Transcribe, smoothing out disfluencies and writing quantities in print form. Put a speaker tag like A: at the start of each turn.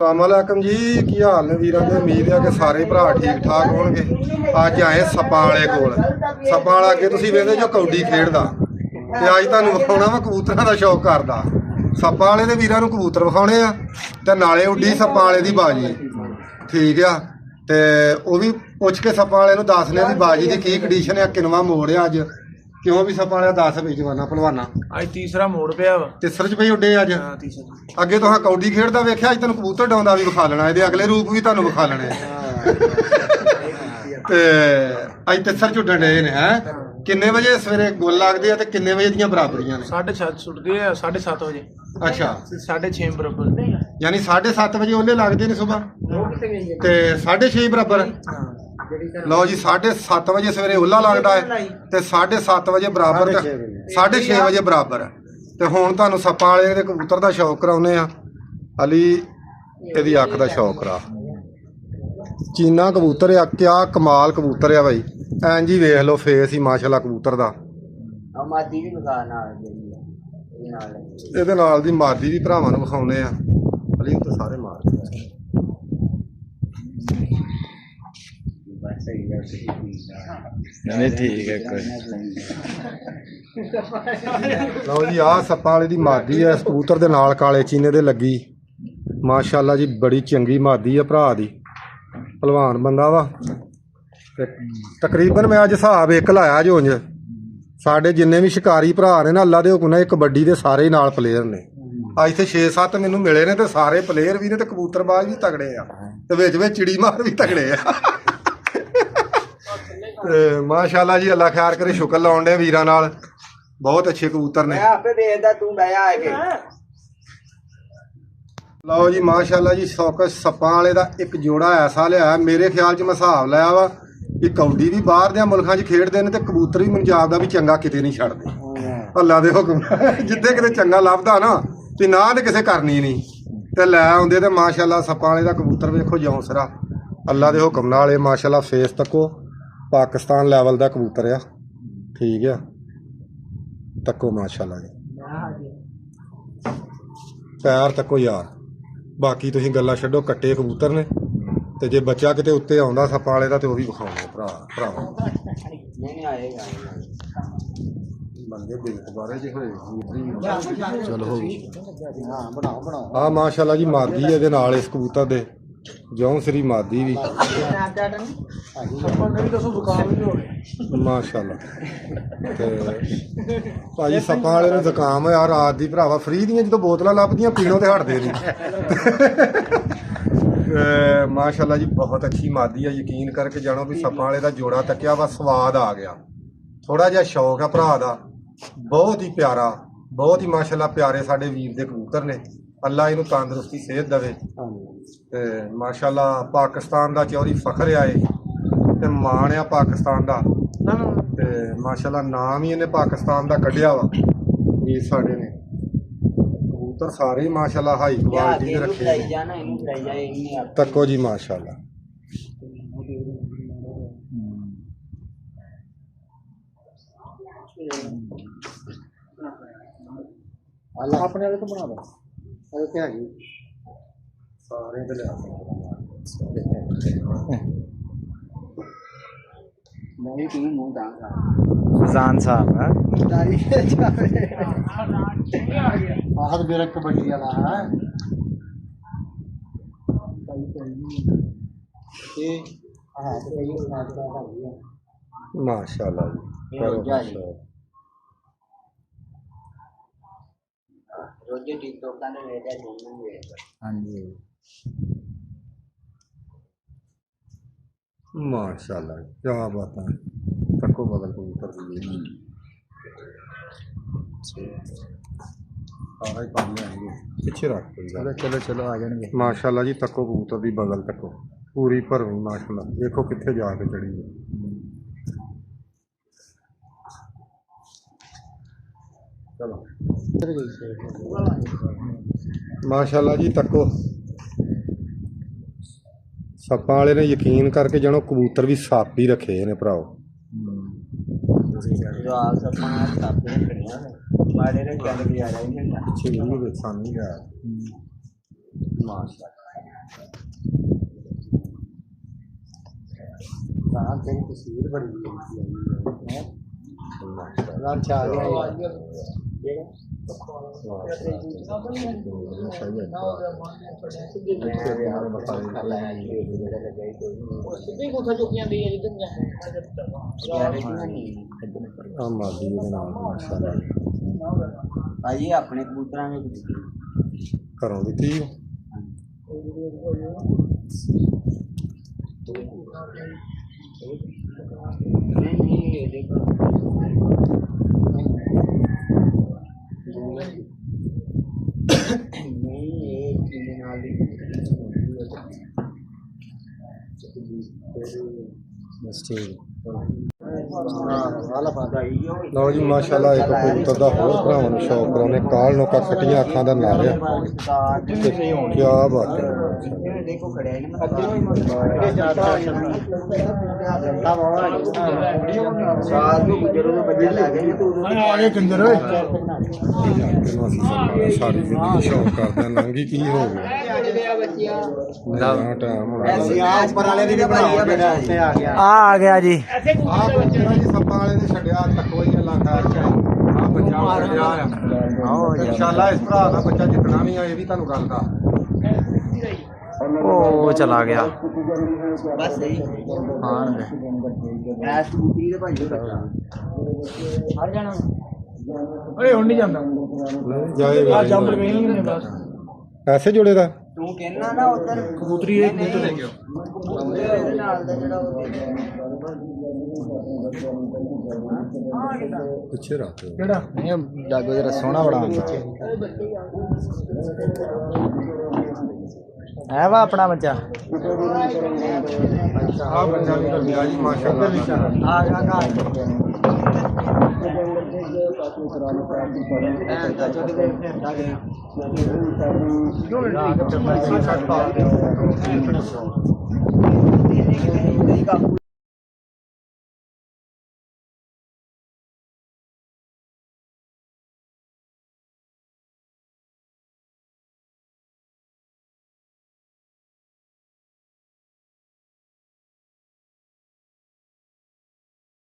A: अस्सलामुअलैकुम जी, की हाल ने वीरां दे। उम्मीद है कि सारे भरा ठीक ठाक होणगे। अज आए सप्पां वाले कोल। सप्पां वाला अगे तुसीं वेंदे जो कौडी खेडदा ते अज तुहानूं विखाउणा वा कबूतरां दा शौक करदा। सप्पां वाले दे वीरां नूं कबूतर विखाउणे आ ते नाले उड्डी सप्पां वाले दी बाजी। ठीक आ ते ओह भी पुछ के सप्पां वाले नूं दसने भी बाजी दी की कंडीशन है, किनवा मोड़ आ अज, क्यों भी सप्पां वाले दस पई जवाना भलवाना
B: अज तीसरा मोड़ पिया वा।
A: तीसरे च पई उड्डे अज। अगे तुहां कौडी खेडदा वेख्या, अज तैनूं कबूतर डाउंदा भी विखा लेना, इहदे अगले रूप भी तुहानूं विखा लेने ते अज तीसर च उड्डण डए ने। है किन्ने बजे सवेरे गुल लगदे आ ते किन्ने बजे दियां बराबरियां ने?
B: 7:30 सुटदे आ, 7:30 बजे।
A: अच्छा,
B: 6:30 बराबर,
A: यानी 7:30 बजे ओले लगदे ने सुबह ते 6:30 बराबर। लो जी, 7:30 बजे सवेरे ओला लगता है ते 7:30 बजे बराबर, 6:30 बजे बराबर। ते हुण तुहानूं सप्पां वाले दे कबूतर दा शौक कराउने आ। अली इहदी अख दा शौक करा। चीना कबूतर आ, क्या कमाल कबूतर आ भाई। ऐं जी वेख लो फेस ही माशाअल्लाह कबूतर दा। ਇਹਦੇ ਨਾਲ ਦੀ ਮਾਦੀ ਵੀ ਭਰਾਵਾਂ ਨੂੰ ਵਿਖਾਉਨੇ ਆ। ਅਲੀ ਤਾਂ ਸਾਰੇ ਮਾਰ
C: नहीं ठीक है कोई।
A: ਲਓ ਜੀ, ਆਹ ਸੱਪਾਂ ਵਾਲੇ ਦੀ ਮਾਦੀ ਹੈ, ਇਸ ਕਬੂਤਰ ਦੇ ਨਾਲ ਕਾਲੇ ਚੀਨੇ ਦੇ ਲੱਗੀ। ਮਾਸ਼ਾਅੱਲਾ ਜੀ, ਬੜੀ ਚੰਗੀ ਮਾਦੀ ਹੈ, ਭਰਾ ਦੀ ਭਲਵਾਨ ਬੰਦਾ ਵਾ। ਤੇ ਤਕਰੀਬਨ ਮੈਂ ਅੱਜ ਹਿਸਾਬ ਇੱਕ ਲਾਇਆ ਜੋ ਉਂਝ ਸਾਡੇ ਜਿੰਨੇ ਵੀ ਸ਼ਿਕਾਰੀ ਭਰਾ ਨੇ ਨਾ, ਅੱਲਾ ਦੇ ਹੁਕਮ ਨਾਲ, ਕਬੱਡੀ ਦੇ ਸਾਰੇ ਨਾਲ ਪਲੇਅਰ ਨੇ। ਅੱਜ ਤੇ 6-7 ਮੈਨੂੰ ਮਿਲੇ ਨੇ ਤੇ ਸਾਰੇ ਪਲੇਅਰ ਵੀ ਨੇ ਤੇ ਕਬੂਤਰਬਾਜ਼ ਵੀ ਤਗੜੇ ਆ ਤੇ ਵਿੱਚ ਵਿੱਚ ਚਿੜੀ ਮਾਰ ਵੀ ਤਗੜੇ ਆ। ਤੇ ਮਾਸ਼ਾਅੱਲਾ ਜੀ, ਅੱਲਾ ਖੈਰ ਕਰੇ। ਸ਼ੁਕਰ ਲਾਉਣ ਦੇ ਵੀਰਾਂ ਨਾਲ, ਬਹੁਤ ਅੱਛੇ ਕਬੂਤਰ ਨੇ। ਲਓ ਜੀ, ਮਾਸ਼ਾਅੱਲਾ ਜੀ, ਸੌਕਸ ਸੱਪਾਂ ਵਾਲੇ ਦਾ ਇੱਕ ਜੋੜਾ ਐਸਾ ਲਿਆ, ਮੇਰੇ ਖਿਆਲ 'ਚ ਮੈਂ ਹਿਸਾਬ ਲਾਇਆ ਵਾ ਕਿ ਕੌਡੀ ਵੀ ਬਾਹਰ ਦੇ ਮੁਲਕਾਂ 'ਚ ਖੇਡਦੇ ਨੇ ਤੇ ਕਬੂਤਰ ਵੀ ਪੰਜਾਬ ਦਾ ਵੀ ਚੰਗਾ ਕਿਤੇ ਨਹੀਂ ਛੱਡਦੇ। ਅੱਲਾ ਦੇ ਹੁਕਮ ਜਿੱਥੇ ਕਿਤੇ ਚੰਗਾ ਲੱਭਦਾ ਨਾ ਤੇ ਨਾ ਤੇ ਕਿਸੇ ਕਰਨੀ ਨਹੀਂ ਤੇ ਲੈ ਆਉਂਦੇ। ਤੇ ਮਾਸ਼ਾਅੱਲਾ ਸੱਪਾਂ ਵਾਲੇ ਦਾ ਕਬੂਤਰ ਵੇਖੋ ਜੌਂਸਰਾ, ਅੱਲਾ ਦੇ ਹੁਕਮ ਨਾਲ। ਇਹ ਮਾਸ਼ਾਅੱਲਾ ਫੇਸ ਤੱਕੋ ਪਾਕਿਸਤਾਨ ਲੈਵਲ ਦਾ ਕਬੂਤਰ ਆ। ਠੀਕ ਆ, ਤੱਕੋ ਮਾਸ਼ਾਅੱਲਾ ਜੀ, ਪੈਰ ਤੱਕੋ ਯਾਰ। ਬਾਕੀ ਤੁਸੀਂ ਗੱਲਾਂ ਛੱਡੋ, ਕੱਟੇ ਕਬੂਤਰ ਨੇ ਤੇ ਜੇ ਬੱਚਾ ਕਿਤੇ ਉੱਤੇ ਆਉਂਦਾ ਸੱਪਾਂ ਵਾਲੇ ਦਾ ਤੇ ਉਹ ਵੀ ਵਿਖਾਉਣੇ ਭਰਾ ਬੰਦੇ ਬੇਨਤ ਬਾਰੇ ਜੇ ਹੋਏ। ਚਲੋ ਹੋ ਗਈ। ਆ ਮਾਸ਼ਾਅੱਲਾ ਜੀ, ਮਾਦੀ ਇਹਦੇ ਨਾਲ ਇਸ ਕਬੂਤਰ ਦੇ ਜੌਂ ਸ੍ਰੀ ਮਾਦੀ ਵੀ ਮਾਸ਼ਾਅੱਲਾ। ਤੇ ਭਾਜੀ ਸੱਪਾਂ ਵਾਲੇ ਨੂੰ ਜ਼ੁਕਾਮ ਹੋਇਆ ਰਾਤ ਦੀ, ਭਰਾਵਾ ਫਰੀ ਦੀਆਂ ਜਦੋਂ ਬੋਤਲਾਂ ਲੱਭਦੀਆਂ ਪੀਣੋਂ ਤੇ ਹਟਦੇ ਨਹੀਂ। ਮਾਸ਼ਾਅੱਲਾ ਜੀ, ਬਹੁਤ ਅੱਛੀ ਮਾਦੀ ਆ। ਯਕੀਨ ਕਰਕੇ ਜਾਣੋ ਵੀ ਸੱਪਾਂ ਵਾਲੇ ਦਾ ਜੋੜਾ ਤੱਕਿਆ ਵਾ, ਸਵਾਦ ਆ ਗਿਆ। ਥੋੜਾ ਜਿਹਾ ਸ਼ੌਕ ਆ ਭਰਾ ਦਾ, ਬਹੁਤ ਹੀ ਪਿਆਰਾ, ਬਹੁਤ ਹੀ ਮਾਸ਼ਾਅੱਲਾ ਪਿਆਰੇ ਸਾਡੇ ਵੀਰ ਦੇ ਕਬੂਤਰ ਨੇ। ਅੱਲਾ ਇਹਨੂੰ ਤੰਦਰੁਸਤੀ ਸਿਹਤ ਦੇਵੇ ਤੇ ਮਾਸ਼ਾਅੱਲਾ ਪਾਕਿਸਤਾਨ ਦਾ ਚੌਧਰੀ ਫਖਰ ਆਏ ਤੇ ਮਾਣ ਆ ਪਾਕਿਸਤਾਨ ਦਾ। ਤੇ ਮਾਸ਼ਾਅੱਲਾ ਨਾਮ ਹੀ ਇਹਨੇ ਪਾਕਿਸਤਾਨ ਦਾ ਕੱਢਿਆ ਵਾ ਵੀਰ ਸਾਡੇ ਨੇ। ਕਬੂਤਰ ਸਾਰੇ ਮਾਸ਼ਾਅੱਲਾ ਹਾਈ ਕੁਆਲਿਟੀ ਦੇ ਰੱਖੇ ਨੇ। ਤੱਕੋ ਜੀ ਮਾਸ਼ਾਅੱਲਾ। ਆਪਣੇ ਵਾਲੇ ਤੋਂ ਬਣਾ ਦੋ ਅਰੇ ਕਿਆ ਹੈਗੀ ਸਾਰੇ ਤੇ ਲਿਆ ਨਹੀਂ ਤੂੰ ਮੂੰਹ ਦਾ
C: जान साहब है
A: ਆਹਦ ਮੇਰਾ ਕਬੱਡੀ ਵਾਲਾ ਹੈ ਇਹ ਹਾਂ ਤੇ ਇਹ ਸਮਾਜ ਦਾ ਹੈ ਮਾਸ਼ਾਅੱਲਾ ਜੀ। रोजे टिकटॉक का ने वेदा घूमने में। हां जी माशाल्लाह, क्या बात है। तको बगल को उतर दी सारा ही काम में पीछे रख। चलो चलो चलो आ जाएंगे माशाल्लाह जी। तको कबूतर दी बगल तको पूरी भरवी माशाल्लाह, देखो कित्थे जाके चढ़ी है। माशाअल्लाह जी, तको सप्पां वाले ने यकीन करके जानो कबूतर भी सप ही रखे ने भराओ। माशाअल्लाह ਤਾਂ ਤੇਰੀ ਤਸਵੀਰ ਬੜੀ ਹੈ ਰਾਂਚਾ ਆ ਗਿਆ
C: ਭਾਜੀ ਆਪਣੇ ਕਬੂਤਰਾਂ ਦੇ
A: ਘਰੋਂ ਦਿੱਤੀ
C: ਨਹੀਂ ਇਹਦੇ ਨਹੀਂ ਇਹ ਕਿੰਨੇ ਨਾਲ ਦੀ
A: ਬਸ ਠੀਕ ਲਓ ਜੀ ਮਾਸ਼ਾਅੱਲਾ ਇੱਕ ਕਬੂਤਰ ਦਾ ਹੋਰ ਭਰਾਵਾਂ ਨੂੰ ਸ਼ੌਕ ਕਰਾਉਣੇ ਕਾਲ ਨੋਕਾ ਖੱਟੀਆਂ ਅੱਖਾਂ ਦਾ ਨਾਂ ਰਿਹਾ ਕੀ ਬਾਤ ਹੈ
C: ਦੇਖੋ ਖੜਿਆ ਜੀ ਸਾਲ ਨੂੰ ਜਦੋਂ ਤੋਂ ਬੱਚੇ ਲੱਗ ਗਏ ਤੂੰ
B: ਆ ਗਏ ਕੰਜਰ ਓਏ
A: ਤੈਨੂੰ ਅਸੀਂ ਸਾਰੀ ਜ਼ਿੰਦਗੀ ਸ਼ੌਕ ਕਰਦੇ ਹਾਂ ਨੰਗੀ ਕੀ ਹੋ ਗਿਆ ਨਾ ਟਾਈਮ ਹੋਣਾ
C: ਉੱਪਰ ਵਾਲੇ ਦੀ ਬਣਾਈ ਆ ਗਿਆ
B: ਆ ਗਿਆ ਜੀ
A: ਆਹ ਬੱਚਾ ਜੀ ਸੱਪਾਂ ਵਾਲੇ ਨੇ ਛੱਡਿਆ ਤੱਕੋ ਹੀ ਇਲਾਕਾ ਆ ਪੰਜਾਬ ਛੱਡਿਆ ਆ ਆਓ ਇਨਸ਼ਾਅੱਲਾ ਇਸ ਭਰਾ ਦਾ ਬੱਚਾ ਜਿੱਤਣਾ ਵੀ ਆ ਇਹ ਵੀ ਤੁਹਾਨੂੰ ਗੱਲ ਦਾ
B: ਉਹ ਚਲਾ ਗਿਆ
C: ਬਸ ਸਹੀ
B: ਹਾਂ
C: ਐਸ ਸਕੂਟਰੀ ਦੇ ਭਾਈ ਬੱਚਾ ਹਰ ਜਾਣਾ
B: ਓਏ ਹੁਣ ਨਹੀਂ ਜਾਂਦਾ
A: ਜਾਏਗਾ
B: ਆ ਜੰਪ ਗਏ ਨੇ ਬਸ
A: ਐਸੇ ਜੋੜੇ ਦਾ
C: ਤੂੰ ਕਹਿਣਾ ਨਾ ਉਧਰ
B: ਕਬੂਤਰੀ ਇਹ ਕਬੂਤਰ ਲੈ ਗਿਆ
C: ਇਹਦੇ ਨਾਲ ਦਾ ਜਿਹੜਾ
A: ਪਿੱਛੇ ਰੱਖ
B: ਕਿਹੜਾ
C: ਇਹ ਜਾਗੋ ਜਰਾ ਸੋਹਣਾ ਬੜਾ
B: ਹੈ ਵਾ ਆਪਣਾ ਬੱਚਾ
A: ਆ ਬੱਚਾ ਵੀ ਲੱਗਿਆ ਜੀ ਮਾਸ਼ਾਅੱਲਾ
C: ਆ ਗਿਆ ਘਰ
A: ਕਿਉਂ